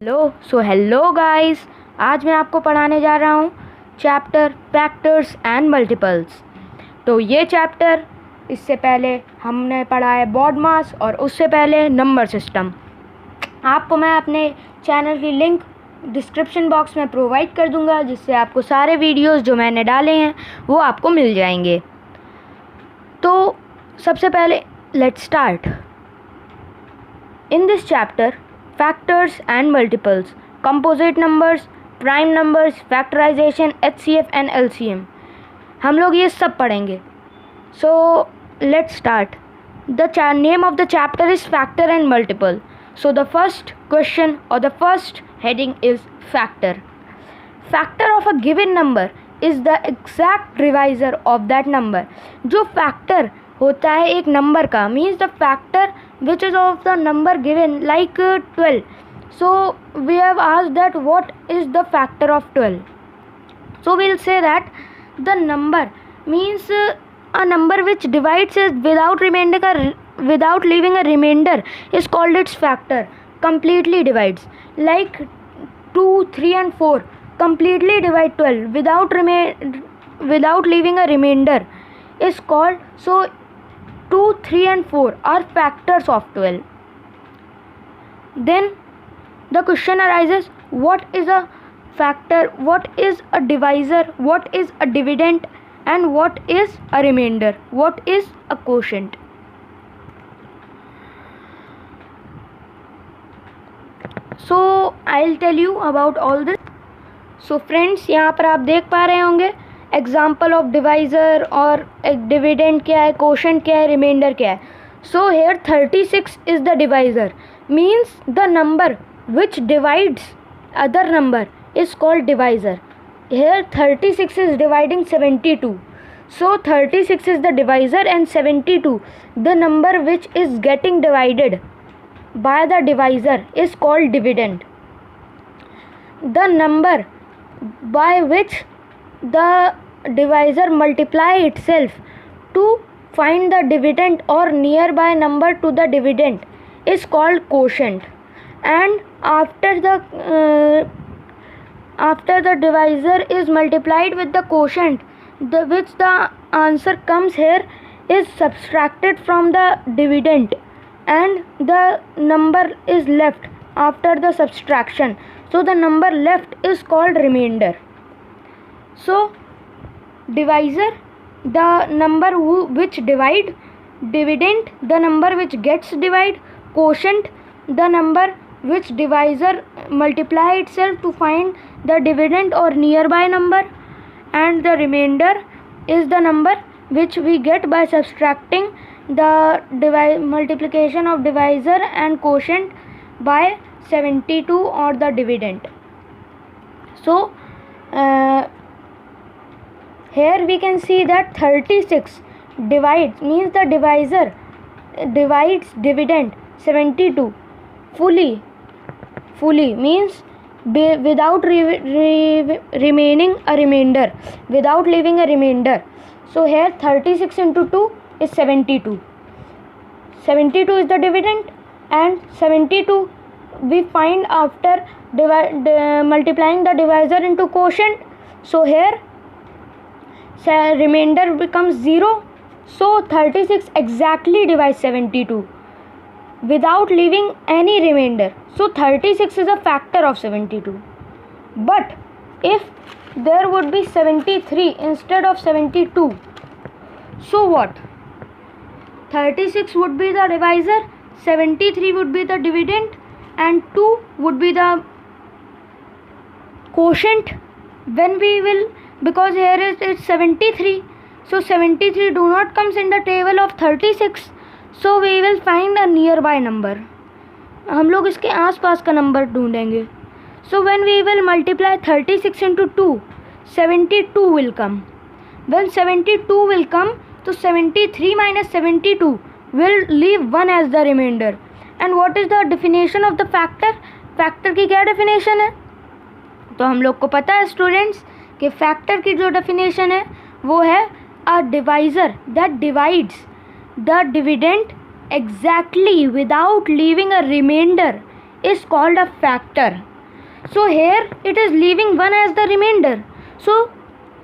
Hello guys. आज मैं आपको पढ़ाने जा रहा हूँ चैप्टर फैक्टर्स एंड मल्टीपल्स। तो ये चैप्टर इससे पहले हमने पढ़ा है बॉड मास और उससे पहले नंबर सिस्टम। आपको मैं अपने चैनल की लिंक डिस्क्रिप्शन बॉक्स में प्रोवाइड कर दूंगा, जिससे आपको सारे वीडियोस जो मैंने डाले हैं वो आपको मिल जाएंगे। तो सबसे पहले let's start. In this chapter factors and multiples, composite numbers, prime numbers, factorization, HCF and LCM, हम लोग ये सब पढ़ेंगे। So let's start. The name of the chapter is factor and multiple. So the first question or the first heading is factor. Factor of a given number is the exact divisor of that number. जो factor होता है एक number का, means the factor which is of the number given, like 12. So we have asked that what is the factor of 12. So we'll say that the number means a number which divides without leaving a remainder is called its factor. Completely divides, like 2, 3 and 4 completely divide 12 without leaving a remainder is called. So 2, 3 and 4 are factors of 12. Then the question arises, what is a factor, what is a divisor, what is a dividend, and what is a remainder, what is a quotient. So I'll tell you about all this. So friends, यहाँ पर आप देख पा रहे होंगे example of divisor और dividend क्या है, कोशेंट क्या है, रिमाइंडर क्या है. So here 36 is the divisor, means the number which divides other number is called divisor. Here 36 is dividing 72. So 36 is the divisor and 72 the number which is getting divided by the divisor is called dividend. The number by which the divisor multiply itself to find the dividend or nearby number to the dividend is called quotient. And after the divisor is multiplied with the quotient, which the answer comes here is subtracted from the dividend, and the number is left after the subtraction. So the number left is called remainder. So divisor, the number which divide, dividend, the number which gets divide, quotient, the number which divisor multiply itself to find the dividend or nearby number, and the remainder is the number which we get by subtracting the multiplication of divisor and quotient by 72 or the dividend. So here we can see that 36 divides, means the divisor divides dividend 72 fully means without remaining a remainder, without leaving a remainder. So here 36 into 2 is 72. 72 is the dividend, and 72 we find after multiplying the divisor into quotient. So here remainder becomes 0. So 36 exactly divides 72 without leaving any remainder. So 36 is a factor of 72. But if there would be 73 instead of 72, so what? 36 would be the divisor, 73 would be the dividend, and 2 would be the quotient. When we will, because here is it's 73, so 73 do not comes in the table of 36, so we will find a nearby number. हम लोग इसके आस पास का number ढूंढेंगे. So when we will multiply 36 into 2, 72 will come. When 72 will come, तो 73 minus 72 will leave 1 as the remainder. And what is the definition of the factor? Factor की क्या definition है? तो हम लोग को पता है स्टूडेंट्स कि factor की जो definition है वो है a divisor that divides the dividend exactly without leaving a remainder is called a factor. So here it is leaving 1 as the remainder. So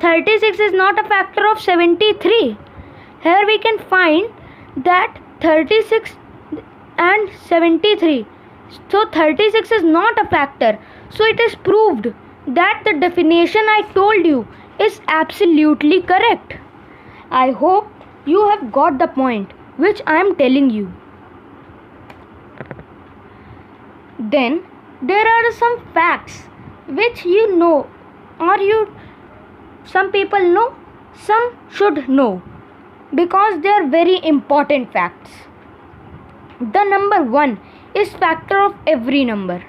36 is not a factor of 73. Here we can find that 36 and 73. So 36 is not a factor. So it is proved that the definition I told you is absolutely correct. I hope you have got the point which I am telling you. Then there are some facts which you know, or some people know, some should know, because they are very important facts. The number 1 is factor of every number.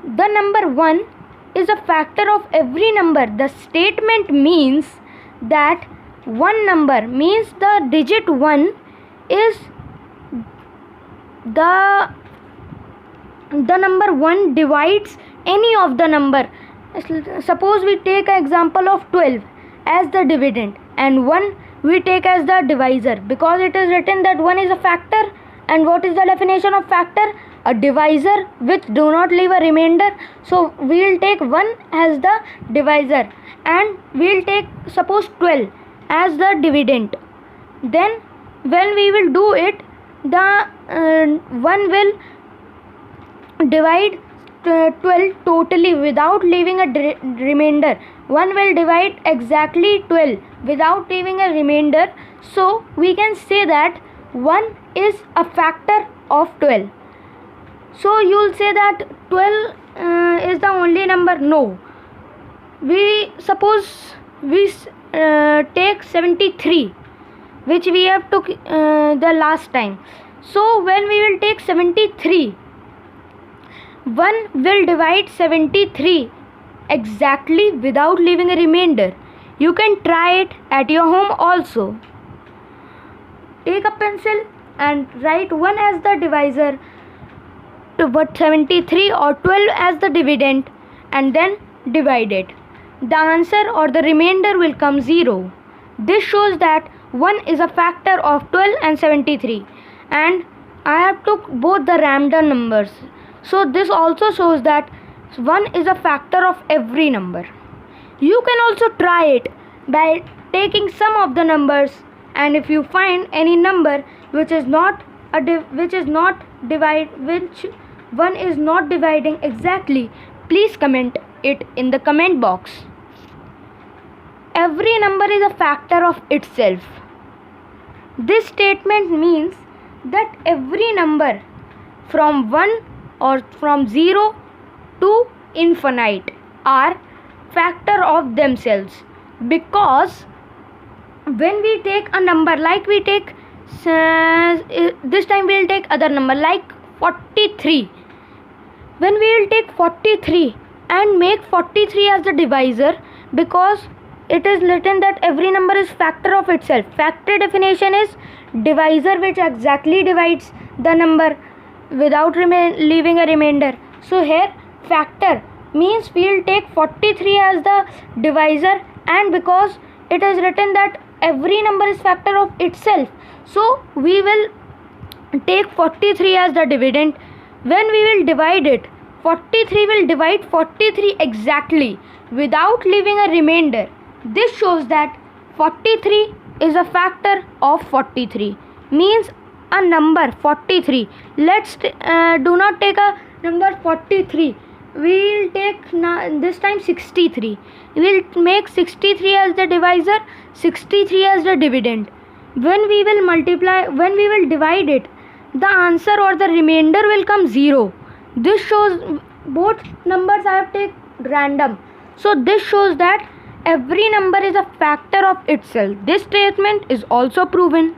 The number 1 is a factor of every number. The statement means that one number means the digit 1 is the number 1 divides any of the number. Suppose we take an example of 12 as the dividend and 1 we take as the divisor, because it is written that 1 is a factor. And what is the definition of factor? A divisor which do not leave a remainder. So we will take 1 as the divisor and we will take suppose 12 as the dividend. Then when we will do it, the 1 will divide 12 totally without leaving a remainder. 1 will divide exactly 12 without leaving a remainder. So we can say that 1 is a factor of 12. So you will say that 12 is the only number. No. We suppose we take 73, which we have took the last time. So when we will take 73, 1 will divide 73 exactly without leaving a remainder. You can try it at your home also. Take a pencil and write 1 as the divisor, to what 73 or 12 as the dividend, and then divide it. The answer or the remainder will come 0. This shows that 1 is a factor of 12 and 73, and I have took both the random numbers. So this also shows that 1 is a factor of every number. You can also try it by taking sum of the numbers, and if you find any number which one is not dividing exactly, please comment it in the comment box. Every number is a factor of itself. This statement means that every number from 1 or from 0 to infinite are factor of themselves, because when we take a number, like we take this time we will take other number like 43. When we will take 43 and make 43 as the divisor, because it is written that every number is factor of itself. Factor definition is divisor which exactly divides the number without leaving a remainder. So here factor means we will take 43 as the divisor, and because it is written that every number is factor of itself, so we will take 43 as the dividend. When we will divide it, 43 will divide 43 exactly without leaving a remainder. This shows that 43 is a factor of 43, means a number 43. Let's do not take a number 43. We will take this time 63. We will make 63 as the divisor, 63 as the dividend. When we will multiply, when we will divide it, the answer or the remainder will come 0. This shows both numbers I have taken random. So this shows that every number is a factor of itself. This statement is also proven.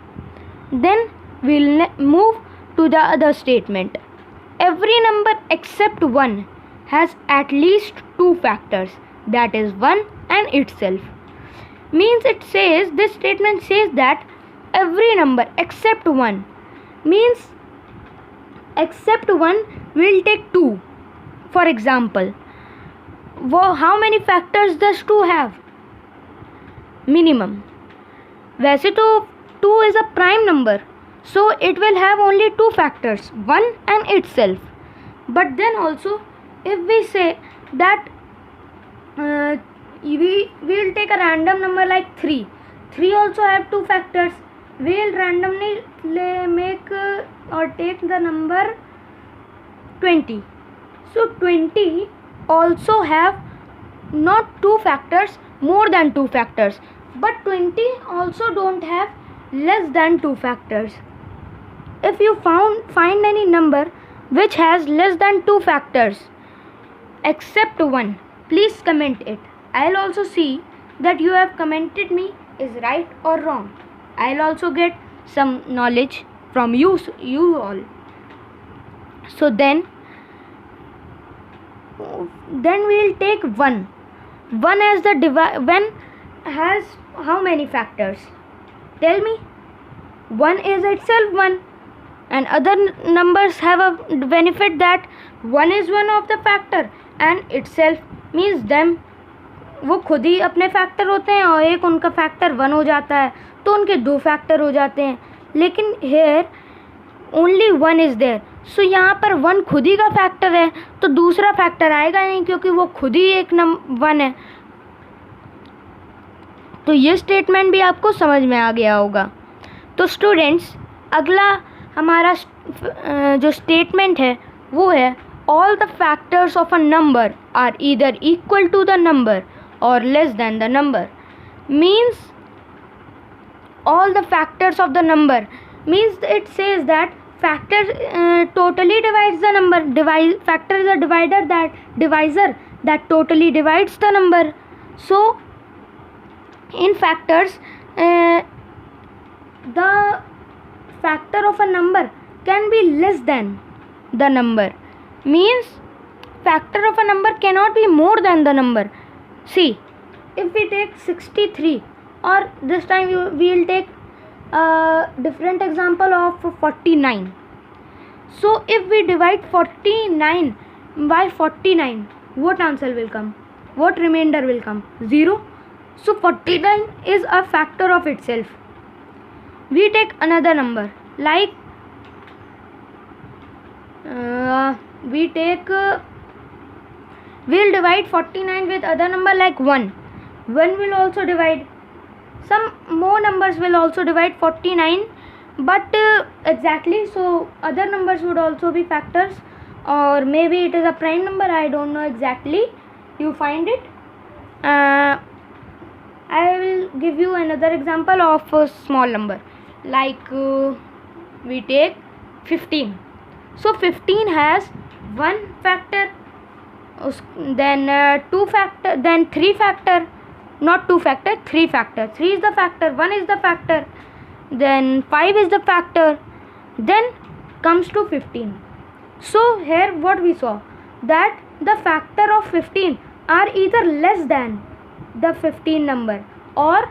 Then we will move to the other statement. Every number except 1 has at least 2 factors, that is 1 and itself. Means it says, this statement says that every number except 1, means except 1 will take 2. For example, how many factors does 2 have? Minimum. वैसे तो 2 is a prime number, so it will have only 2 factors, 1 and itself. But then also, if we say that we will take a random number like 3 also have two factors. We will randomly make or take the number 20. So 20 also have not two factors, more than two factors, but 20 also don't have less than two factors. If you find any number which has less than two factors except one, please comment it. I'll also see that you have commented me is right or wrong. I'll also get some knowledge from you all. So then we'll take 1. 1 as the one has how many factors? Tell me. 1 is itself 1, and other numbers have a benefit that 1 is one of the factor and itself means them, वो खुद ही अपने factor होते हैं और एक उनका factor 1 हो जाता है, तो उनके 2 फैक्टर हो जाते हैं. लेकिन हेयर ओनली 1 इज़ देयर. सो यहाँ पर 1 खुद ही का फैक्टर है, तो दूसरा फैक्टर आएगा नहीं क्योंकि वो खुद ही एक 1 है. तो ये स्टेटमेंट भी आपको समझ में आ गया होगा. तो स्टूडेंट्स, अगला हमारा जो स्टेटमेंट है वो है all the factors of a number are either equal to the number or less than the number. Means all the factors of the number means it says that factor totally divides the number. Factor is a divisor that totally divides the number. So in factors, the factor of a number can be less than the number. Means factor of a number cannot be more than the number. See, if we take 63, or this time we will take a different example of 49. So if we divide 49 by 49, what answer will come? What remainder will come? 0. So 49 is a factor of itself. We take another number like we'll divide 49 with other number like 1. 1 will also divide. Some more numbers will also divide 49, but exactly, so other numbers would also be factors, or maybe it is a prime number, I don't know exactly. You find it. I will give you another example of a small number like we take 15. So 15 has 1 factor, then 2 factor, then 3 factor, not 2 factor, 3 factor. 3 is the factor, 1 is the factor, then 5 is the factor, then comes to 15. So here what we saw, that the factor of 15 are either less than the 15 number or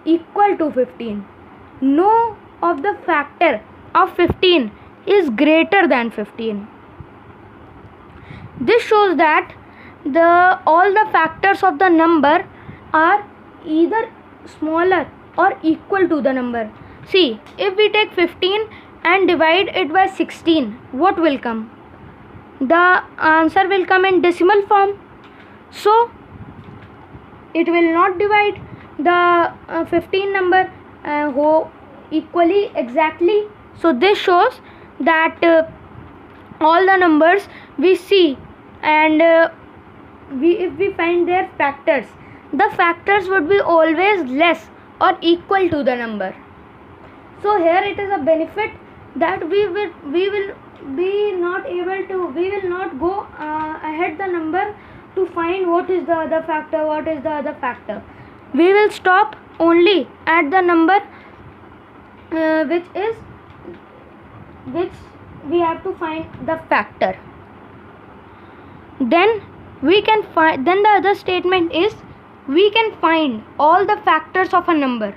equal to 15. No of the factor of 15 is greater than 15. This shows that all the factors of the number are either smaller or equal to the number. See, if we take 15 and divide it by 16, what will come? The answer will come in decimal form. So it will not divide the 15 number equally exactly. So this shows that all the numbers we see, and if we find their factors, the factors would be always less or equal to the number. So here it is a benefit that we will not go ahead the number to find what is the other factor, We will stop only at the number which we have to find the factor. Then the other statement is we can find all the factors of a number.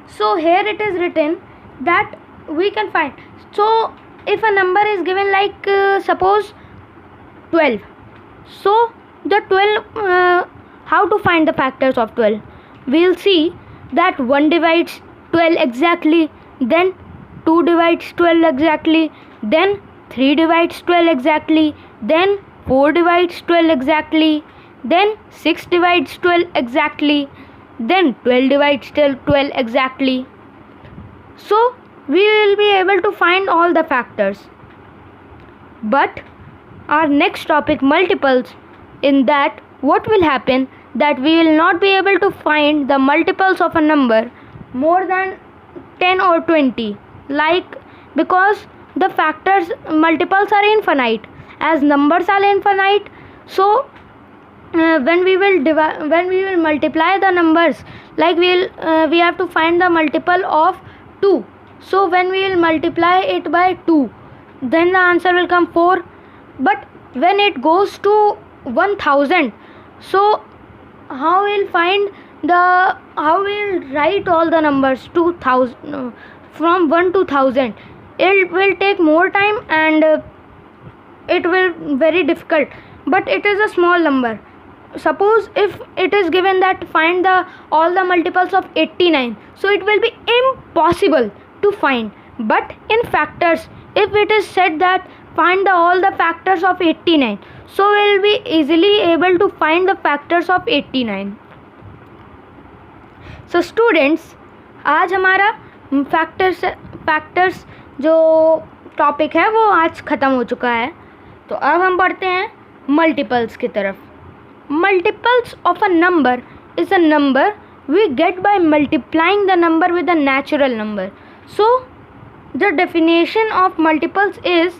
So here it is written that we can find. So if a number is given like suppose 12, so the 12, how to find the factors of 12? We'll see that 1 divides 12 exactly, then 2 divides 12 exactly, then 3 divides 12 exactly, then 4 divides 12 exactly, then 6 divides 12 exactly, then 12 divides 12 exactly. So we will be able to find all the factors. But our next topic, multiples, in that what will happen, that we will not be able to find the multiples of a number more than 10 or 20, like, because the factors multiples are infinite, as numbers are infinite. So when we will multiply the numbers, like we have to find the multiple of 2. So when we will multiply it by 2, then the answer will come 4. But when it goes to 1000, so how we'll write all the numbers 2000 from 1 to 1000? It will take more time, and it will very difficult, but it is a small number. Suppose if it is given that find all the multiples of 89, so it will be impossible to find. But in factors, if it is said that find all the factors of 89, so we will be easily able to find the factors of 89. So students, आज हमारा factors जो topic है वो आज ख़त्म हो चुका है. तो अब हम बढ़ते हैं मल्टीपल्स की तरफ. Multiples of a number is a number we get by multiplying the number with a natural number. So the definition of multiples is,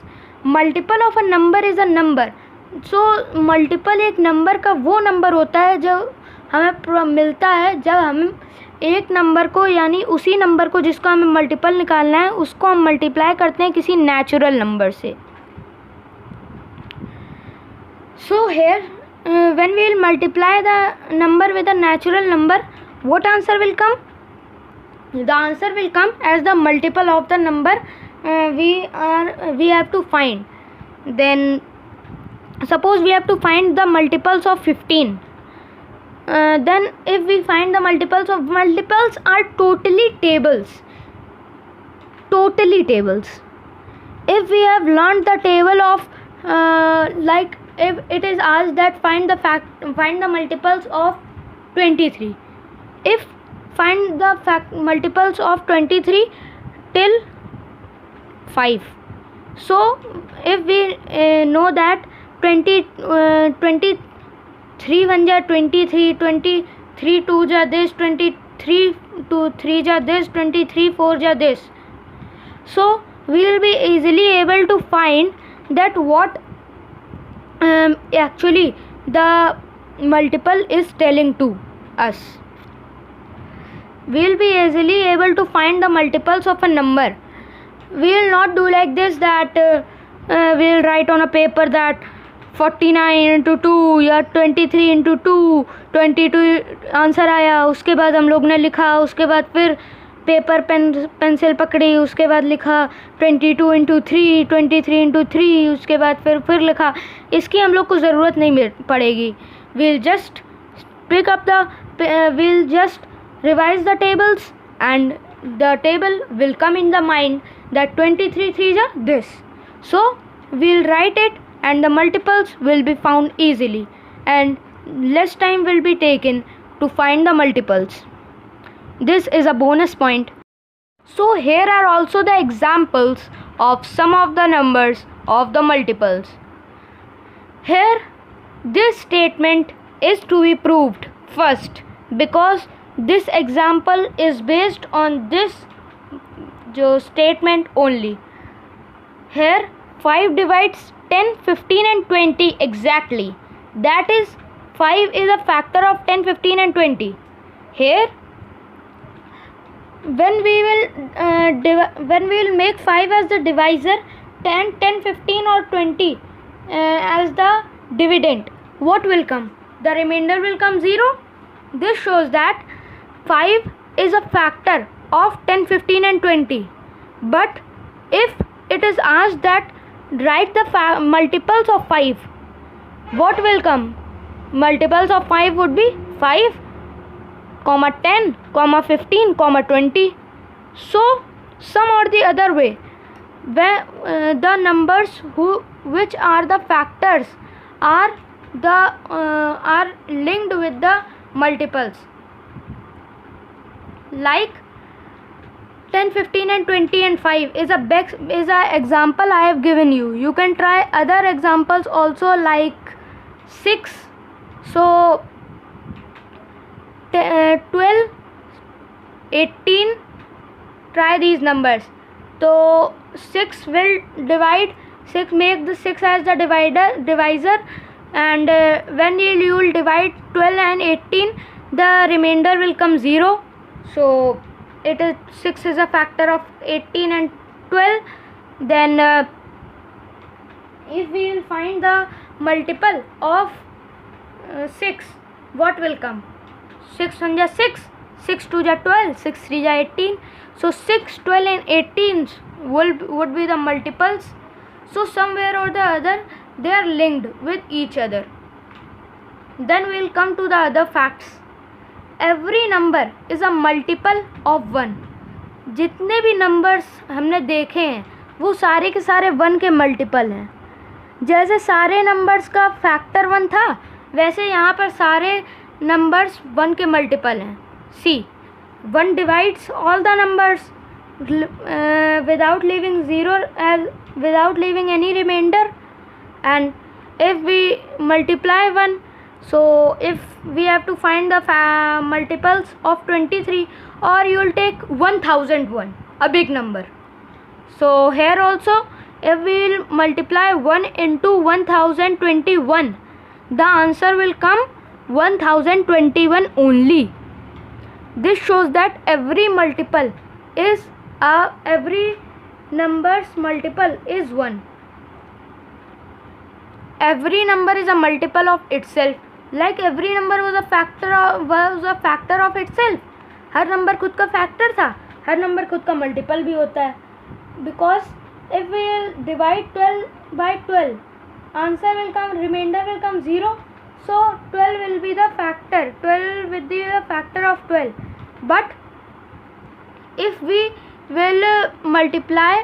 multiple of a number is a number. So multiple एक number का वो number होता है जब हमें मिलता है, जब हम एक नंबर को, यानी उसी नंबर को जिसको हमें मल्टीपल निकालना है, उसको हम मल्टीप्लाई करते हैं किसी नेचुरल नंबर से. So here when we will multiply the number with a natural number, what answer will come? The answer will come as the multiple of the number we have to find. Then suppose we have to find the multiples of 15. Then if we find the multiples are totally tables. If we have learned the table of like, if it is asked that find the multiples of 23, if find the multiples of 23 till 5. So if we know that 23 1 ja 23, 23 2 ja this, 23 2 3 ja this, 23 4 ja this. So we will be easily able to find that what actually the multiple is telling to us. We will be easily able to find the multiples of a number. We will not do like this, that we will write on a paper that 49 into 2 या 23 into 2, 22 answer आया, उसके बाद हम लोग ने लिखा, उसके बाद फिर पेपर पेंसिल पकड़ी, उसके बाद लिखा 22 into 3, 23 into 3, उसके बाद फिर लिखा. इसकी हम लोग को ज़रूरत नहीं पड़ेगी. we'll just revise the tables, and the table will come in the mind that 23 3s are this. So we'll write it, and the multiples will be found easily, and less time will be taken to find the multiples. This is a bonus point. So here are also the examples of some of the numbers of the multiples. Here this statement is to be proved first, because this example is based on this statement only. Here 5 divides 10, 15 and 20 exactly. That is, 5 is a factor of 10, 15 and 20. Here when we will make 5 as the divisor, 10, 15 or 20 as the dividend, what will come? The remainder will come 0. This shows that 5 is a factor of 10, 15 and 20. But if it is asked that write the multiples of 5, what will come? Multiples of 5 would be 5, 10, 15, 20. So some or the other way, when the numbers which are the factors are linked with the multiples, like 10, 15 and 20 and 5 is a example I have given you. You can try other examples also, like 6. So 12, 18, try these numbers. So 6 will divide, 6 make the 6 as the divisor, and when you will divide 12 and 18, the remainder will come 0. So it is 6 is a factor of 18 and 12. Then if we will find the multiple of 6, what will come? 6 1 ja 6, 6 2 ja 12, 6 3 ja 18. So 6, 12 and 18 would be the multiples. So somewhere or the other they are linked with each other. Then we will come to the other facts. Every number is a multiple of 1. जितने भी numbers हमने देखे हैं वो सारे के सारे 1 के मल्टीपल हैं. जैसे सारे नंबर्स का फैक्टर 1 था, वैसे यहाँ पर सारे नंबर्स 1 के मल्टीपल हैं. सी 1 divides all the numbers without leaving without leaving any remainder. And if we multiply 1, so if we have to find the multiples of 23, or you will take 1001, a big number. So here also, if we will multiply 1 into 1021, the answer will come 1021 only. This shows that every multiple is every number's multiple is 1. Every number is a multiple of itself. Like every number was a factor of itself. Her number खुद का factor था, हर number खुद का multiple भी होता है. Because if we divide 12 by 12, answer will come, remainder will come 0. So 12 will be the factor. 12 will be the factor of 12. But if we will multiply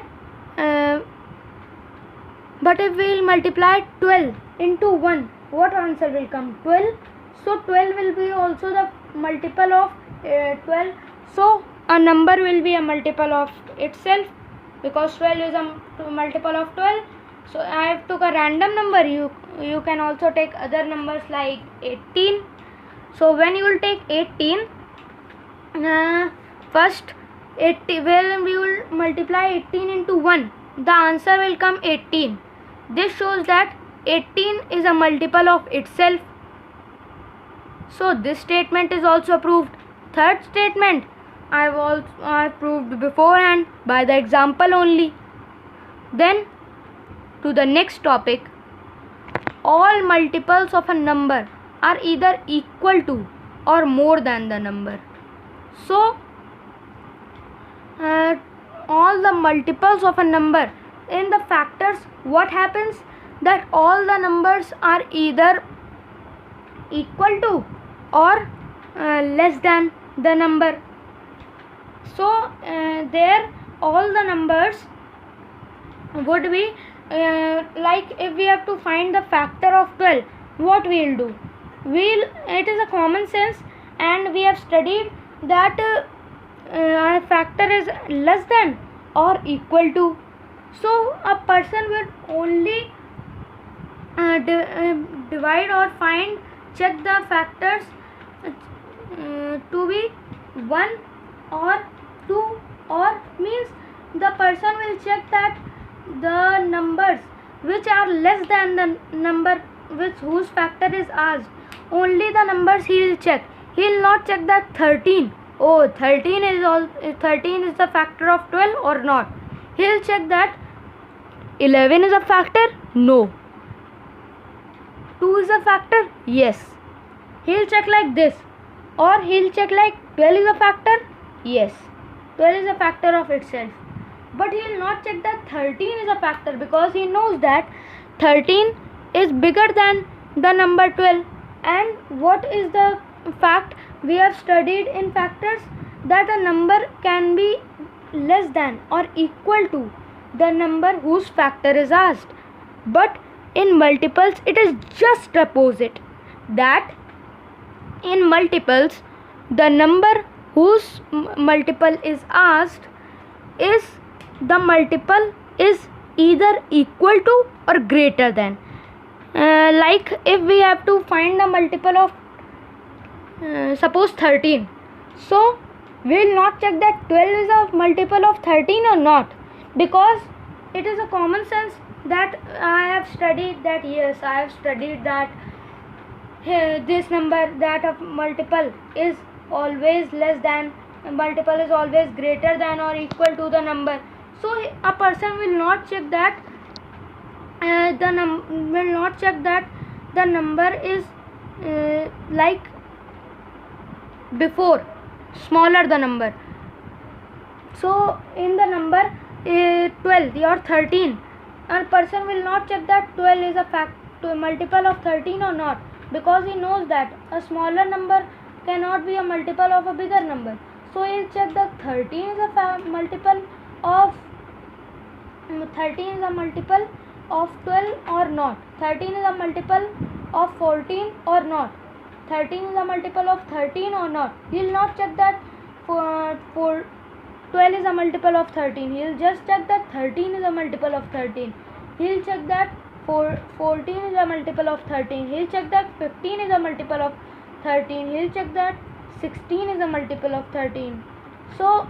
12 into 1, what answer will come? 12. So 12 will be also the multiple of 12. So a number will be a multiple of itself, because 12 is a multiple of 12. So I have took a random number. You can also take other numbers like 18. So when you will take 18, first 80, when we will multiply 18 into 1, the answer will come 18. This shows that 18 is a multiple of itself. So this statement is also proved. Third statement I proved beforehand by the example only. Then to the next topic. All multiples of a number are either equal to or more than the number. So all the multiples of a number in the factors, what happens? That all the numbers are either equal to or less than the number. So there all the numbers would be like, if we have to find the factor of 12, what we will do? It is a common sense, and we have studied that factor is less than or equal to. So a person will only divide or check the factors to be 1 or 2, or means the person will check that the numbers which are less than the number whose factor is asked, only the numbers he will check. He will not check that 13. Oh, 13 is the factor of 12 or not. He will check that 11 is a factor. No. 2 is a factor. Yes. He will check like this. Or he will check like 12 is a factor. Yes. 12 is a factor of itself. But he will not check that 13 is a factor, because he knows that 13 is bigger than the number 12. And what is the fact we have studied in factors? That a number can be less than or equal to the number whose factor is asked. But in multiples it is just opposite, that in multiples the number whose multiple is asked is the multiple is either equal to or greater than. Like if we have to find the multiple of suppose 13, so we will not check that 12 is a multiple of 13 or not, because it is a common sense that I have studied that, yes, I have studied that this number, that of multiple is always less than, multiple is always greater than or equal to the number. So a person will not check that the number is like before smaller the number. So in the number 12 or 13, a person will not check that 12 is a multiple of 13 or not, because he knows that a smaller number cannot be a multiple of a bigger number. So he will check that 13 is a multiple of 12 or not, 13 is a multiple of 14 or not, 13 is a multiple of 13 or not. He will not check that for 12 is a multiple of 13. He will just check that 13 is a multiple of 13. He will check that 14 is a multiple of 13. He will check that 15 is a multiple of 13. He will check that 16 is a multiple of 13. So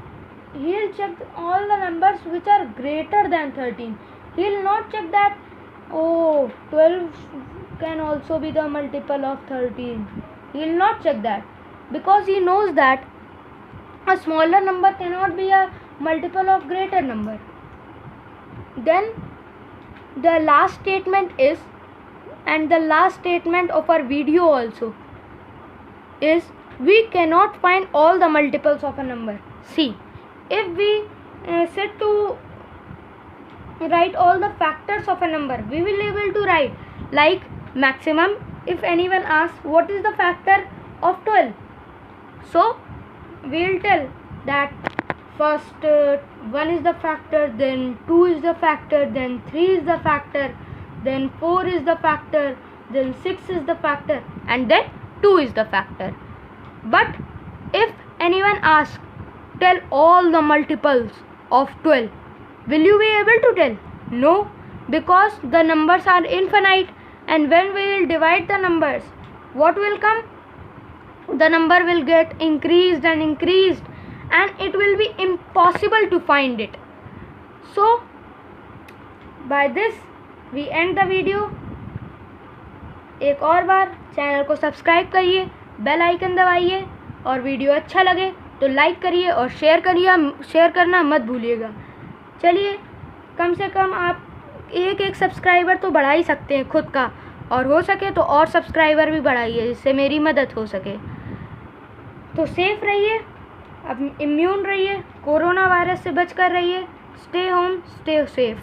he will check all the numbers which are greater than 13. He will not check that 12 can also be the multiple of 13. He will not check that, because he knows that a smaller number cannot be a multiple of greater number. Then the last statement is, and the last statement of our video also is, we cannot find all the multiples of a number. See, if we sit to write all the factors of a number, we will be able to write like maximum. If anyone asks what is the factor of 12, so we will tell that first 1 is the factor, then 2 is the factor, then 3 is the factor, then 4 is the factor, then 6 is the factor, and then 2 is the factor. But if anyone asks, tell all the multiples of 12, will you be able to tell? No, because the numbers are infinite, and when we will divide the numbers, what will come? The number will get increased and increased, and it will be impossible to find it. So by this we end the video. एक और बार channel को subscribe करिए, bell icon दबाइए, और video अच्छा लगे तो like करिए और शेयर करना मत भूलिएगा। चलिए, कम से कम आप एक सब्सक्राइबर तो बढ़ा ही सकते हैं खुद का, और हो सके तो और सब्सक्राइबर भी बढ़ाइए, जिससे मेरी मदद हो सके। तो सेफ रहिए, अब इम्यून रहिए, कोरोना वायरस से बचकर रहिए। Stay home, stay safe.